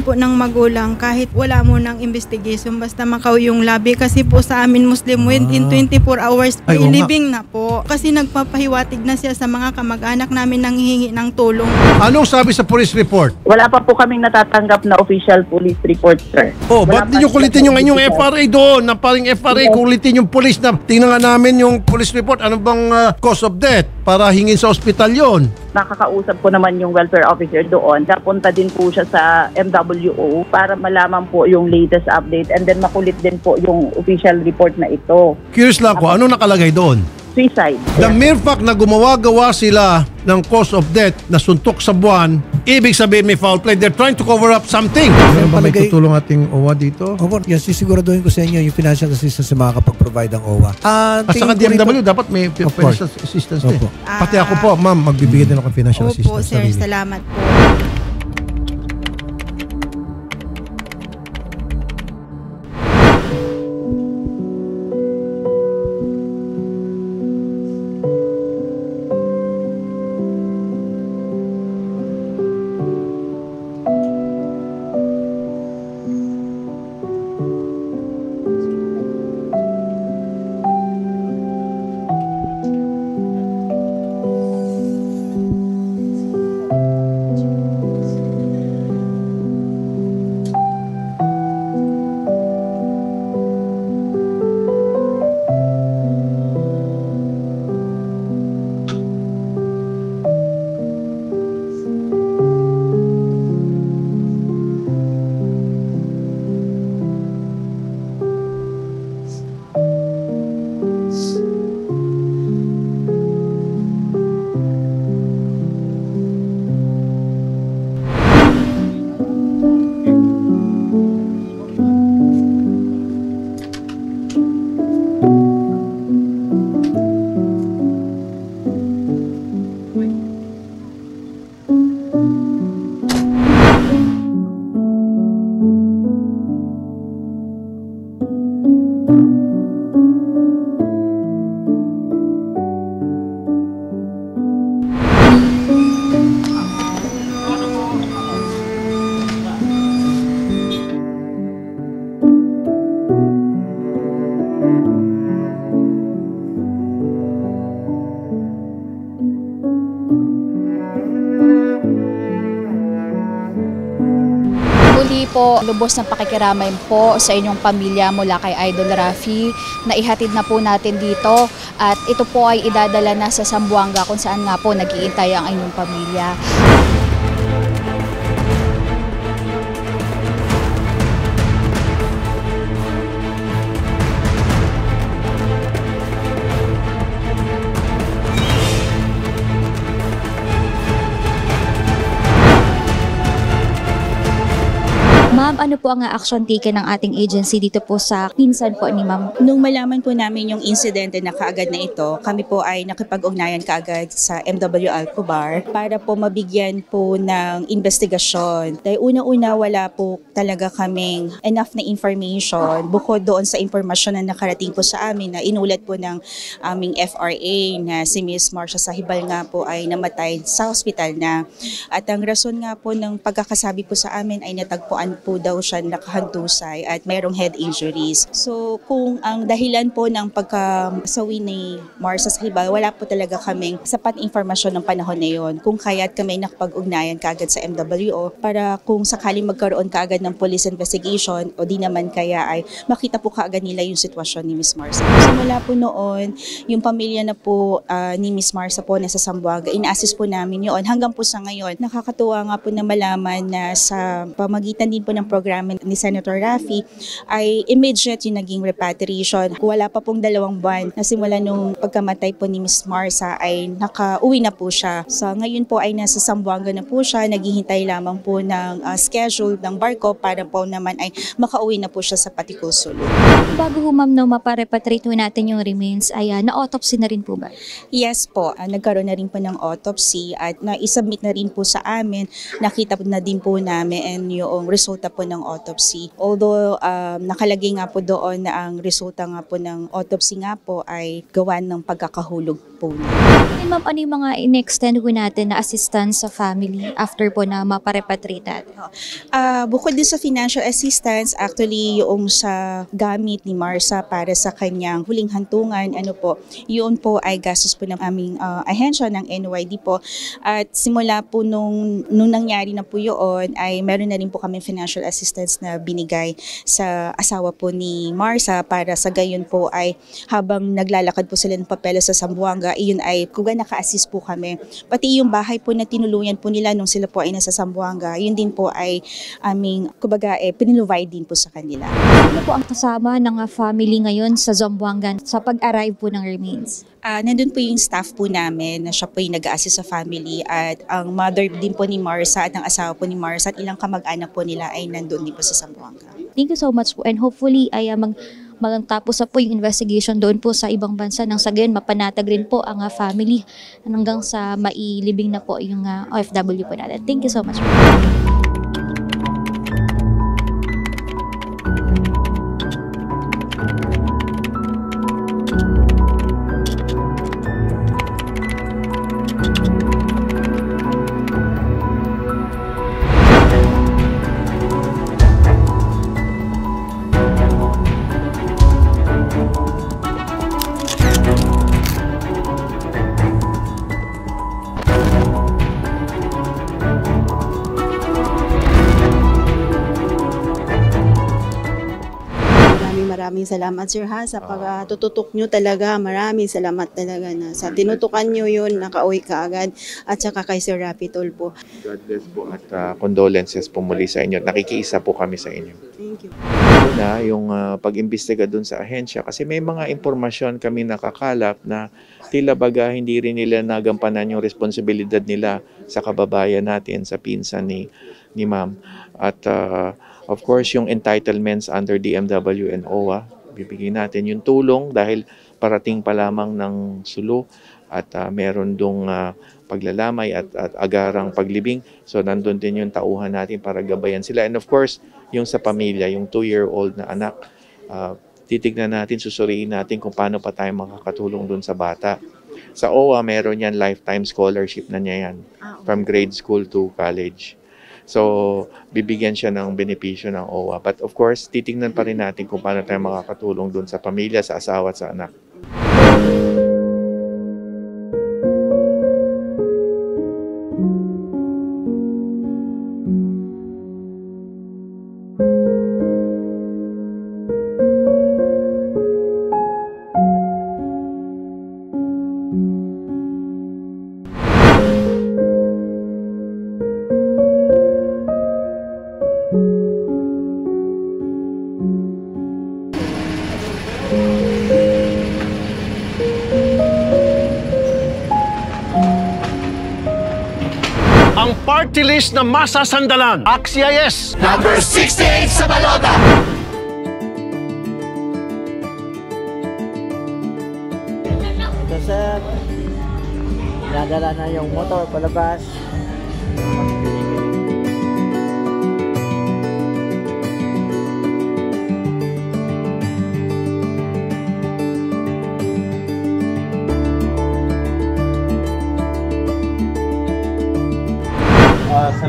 naman po ng magulang kahit wala mo ng investigation basta makaw yung labi kasi po sa amin Muslim within 24 hours living na po. Kasi nagpapahiwatig na siya sa mga kamag-anak namin nang hihingi ng tulong. Anong sabi sa police report? Wala pa po kaming natatanggap na official police report, sir. Oh, ba't di nyo kulitin yung inyong FRA doon? Na paring FRA, kulitin yung police na tingnan nga namin yung police report. Ano bang cause of death para hingin sa ospital yon? Nakakausap ko naman yung welfare officer doon. Napunta din po siya sa MWO para malaman po yung latest update and then makulit din po yung official report na ito. Curious lang ko, ano nakalagay doon? Suicide. The mere fact na gumawa-gawa sila ng cause of death na suntok sa buwan, ibig sabihin may foul play. They're trying to cover up something. Ano ba may tutulong ating OWA dito? Opo, yes, sisiguraduhin ko sa inyo yung financial assistance na makakapag-provide ang OWA. At saka DMW, dapat may financial assistance din. Pati ako po, ma'am, magbibigay din ako ng financial assistance. Opo, sir, salamat po. Muli po, lubos ng pakikiramay po sa inyong pamilya mula kay Idol Rafi na ihatid na po natin dito at ito po ay idadala na sa Zamboanga kung saan nga po nag-iintay ang inyong pamilya. Ma'am, ano po ang action taken ng ating agency dito po sa pinsan po ni Ma'am? Nung malaman po namin yung insidente na kaagad na ito, kami po ay nakipag-ugnayan kaagad sa MW Alcobar para po mabigyan po ng investigasyon. Dahil una-una wala po talaga kaming enough na information bukod doon sa impormasyon na nakarating po sa amin na inulat po ng aming FRA na si Miss Marcia Sahibal nga po ay namatay sa hospital na. At ang rason nga po ng pagkakasabi po sa amin ay natagpuan po daw siya nakahandusay at mayroong head injuries. So kung ang dahilan po ng pagkasawi ni Marcia Sahibal, wala po talaga kaming sapat informasyon ng panahon na yon. Kung kaya't kami nakapag-ugnayan kaagad sa MWO para kung sakaling magkaroon kaagad ng police investigation o di naman kaya ay makita po kaagad nila yung sitwasyon ni Miss Marcia. Simula po noon, yung pamilya na po ni Miss Marcia po nasa Zamboanga, ina-assist po namin yun hanggang po sa ngayon. Nakakatuwa nga po na malaman na sa pamagitan din po ng programa ni Senator Rafi ay immediate yung naging repatriation. Wala pa pong 2 buwan na simula nung pagkamatay po ni Miss Marcia ay nakauwi na po siya. So ngayon po ay nasa Zamboanga na po siya, naghihintay lamang po ng schedule ng barko para po naman ay makauwi na po siya sa Patikul, Sulu. Bago ho ma'am maparepatriate natin yung remains ay na-autopsy na rin po ba? Yes po, nagkaroon na rin po ng autopsy at na-isubmit na rin po sa amin. Nakita po na din po namin yung resulta po ng autopsy. Although nakalagay nga po doon na ang resulta nga po ng autopsy nga po ay gawa ng pagkakahulog po niya. And ma'am, ano yung mga in-extend po natin na assistance sa family after po na maparepatriate natin? Bukod din sa financial assistance, actually yung sa gamit ni Marsa para sa kanyang huling hantungan, yun po ay gastos po ng aming ahensya ng NYD po. At simula po nung nangyari na po yun, ay meron na rin po kami financial assistance na binigay sa asawa po ni Marsa para sa gayon po ay habang naglalakad po sila ng papeles sa Zamboanga, iyon ay kuga naka-assist po kami. Pati yung bahay po na tinuluyan po nila nung sila po ay nasa Zamboanga, yun din po ay aming, piniluvide din po sa kanila. Ano po ang kasama ng family ngayon sa Zamboanga sa pag-arrive po ng remains? Nandun po yung staff po namin na siya po yung nag-a-assist sa family at ang mother din po ni Marsa at ang asawa po ni Marsa at ilang kamag-anak po nila ay nandun din po sa Zamboanga. Thank you so much po and hopefully ay magtapos na po yung investigation doon po sa ibang bansa nang sa gayon mapanatag rin po ang family hanggang sa mailibing na po yung OFW po natin. Thank you so much. Maraming salamat sir ha sa pagtututok nyo talaga. Maraming salamat talaga na sa tinutukan nyo yun, nakauwi ka agad at saka kay Sir Rapi Tulfo. God bless po at condolences po muli sa inyo. Nakikiisa po kami sa inyo. Thank you. Una, yung pag-imbestiga dun sa ahensya kasi may mga impormasyon kami nakakalap na tila baga hindi rin nila nagampanan yung responsibilidad nila sa kababayan natin, sa pinsan ni ma'am. At of course, yung entitlements under DMW and OWA, bibigyan natin yung tulong dahil parating pa lamang ng sulo at meron dong paglalamay at agarang paglibing. So nandun din yung tauhan natin para gabayan sila. And of course, yung sa pamilya, yung 2-year-old na anak, titignan natin, susuriin natin kung paano pa tayo makakatulong dun sa bata. Sa OWA, meron yan lifetime scholarship na niya yan from grade school to college. So, bibigyan siya ng benepisyo ng OWA. But of course, titingnan pa rin natin kung paano tayo makakatulong dun sa pamilya, sa asawa at sa anak. Ang party list na masasandalan. Axia yes! Number 68 sa balota! Ito sir, nadala na yung motor palabas.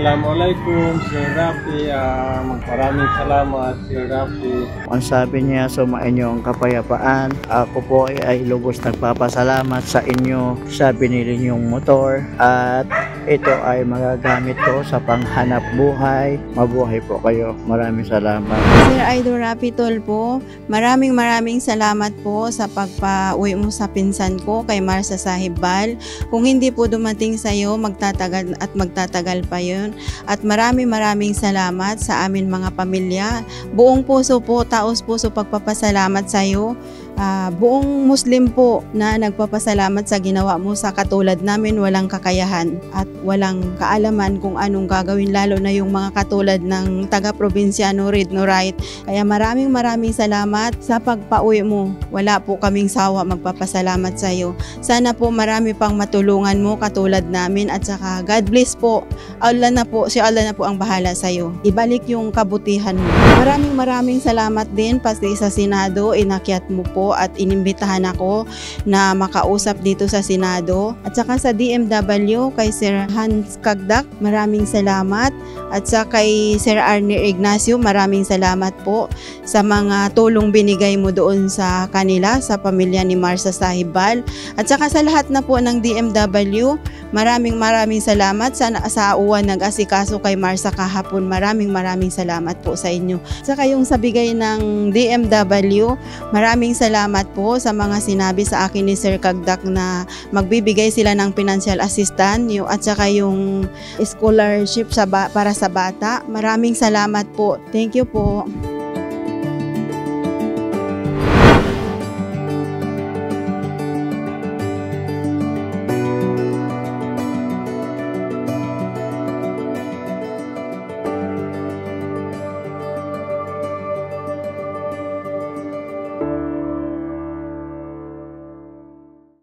Assalamualaikum, Sir Rafi. Maraming salamat, Sir Rafi. Ang sabi niya, sumainyo ang kapayapaan. Ako po ay lubos nagpapasalamat sa inyo sa binili niyong motor. At ito ay magagamit ko sa panghanap buhay. Mabuhay po kayo. Maraming salamat. Sir Idol Rapi Tulfo, maraming salamat po sa pagpa-uwi mo sa pinsan ko kay Marsa Sahibbal. Kung hindi po dumating sa iyo, magtatagal at magtatagal pa yun. At maraming salamat sa amin mga pamilya. Buong puso po, taos puso pagpapasalamat sa iyo. Buong Muslim po na nagpapasalamat sa ginawa mo sa katulad namin, walang kakayahan at walang kaalaman kung anong gagawin, lalo na yung mga katulad ng taga-probinsyano read no right. Kaya maraming salamat sa pagpauwi mo. Wala po kaming sawa magpapasalamat sa iyo. Sana po marami pang matulungan mo katulad namin at saka God bless po. Allah na po ang bahala sa iyo. Ibalik yung kabutihan mo. Maraming salamat din pati sa Senado, inakyat mo po po at inimbitahan ako na makausap dito sa Senado. At saka sa DMW kay Sir Hans Kagdak, maraming salamat. At saka kay Sir Arnie Ignacio, maraming salamat po sa mga tulong binigay mo doon sa kanila, sa pamilya ni Marsa Sahibal. At saka sa lahat na po ng DMW, maraming salamat sa uwan nag-asikaso kay Marsa kahapon. Maraming salamat po sa inyo. Saka yung sa bigay ng DMW, maraming salamat po sa mga sinabi sa akin ni Sir Kagdak na magbibigay sila ng financial assistance at saka yung scholarship para sa bata. Maraming salamat po. Thank you po.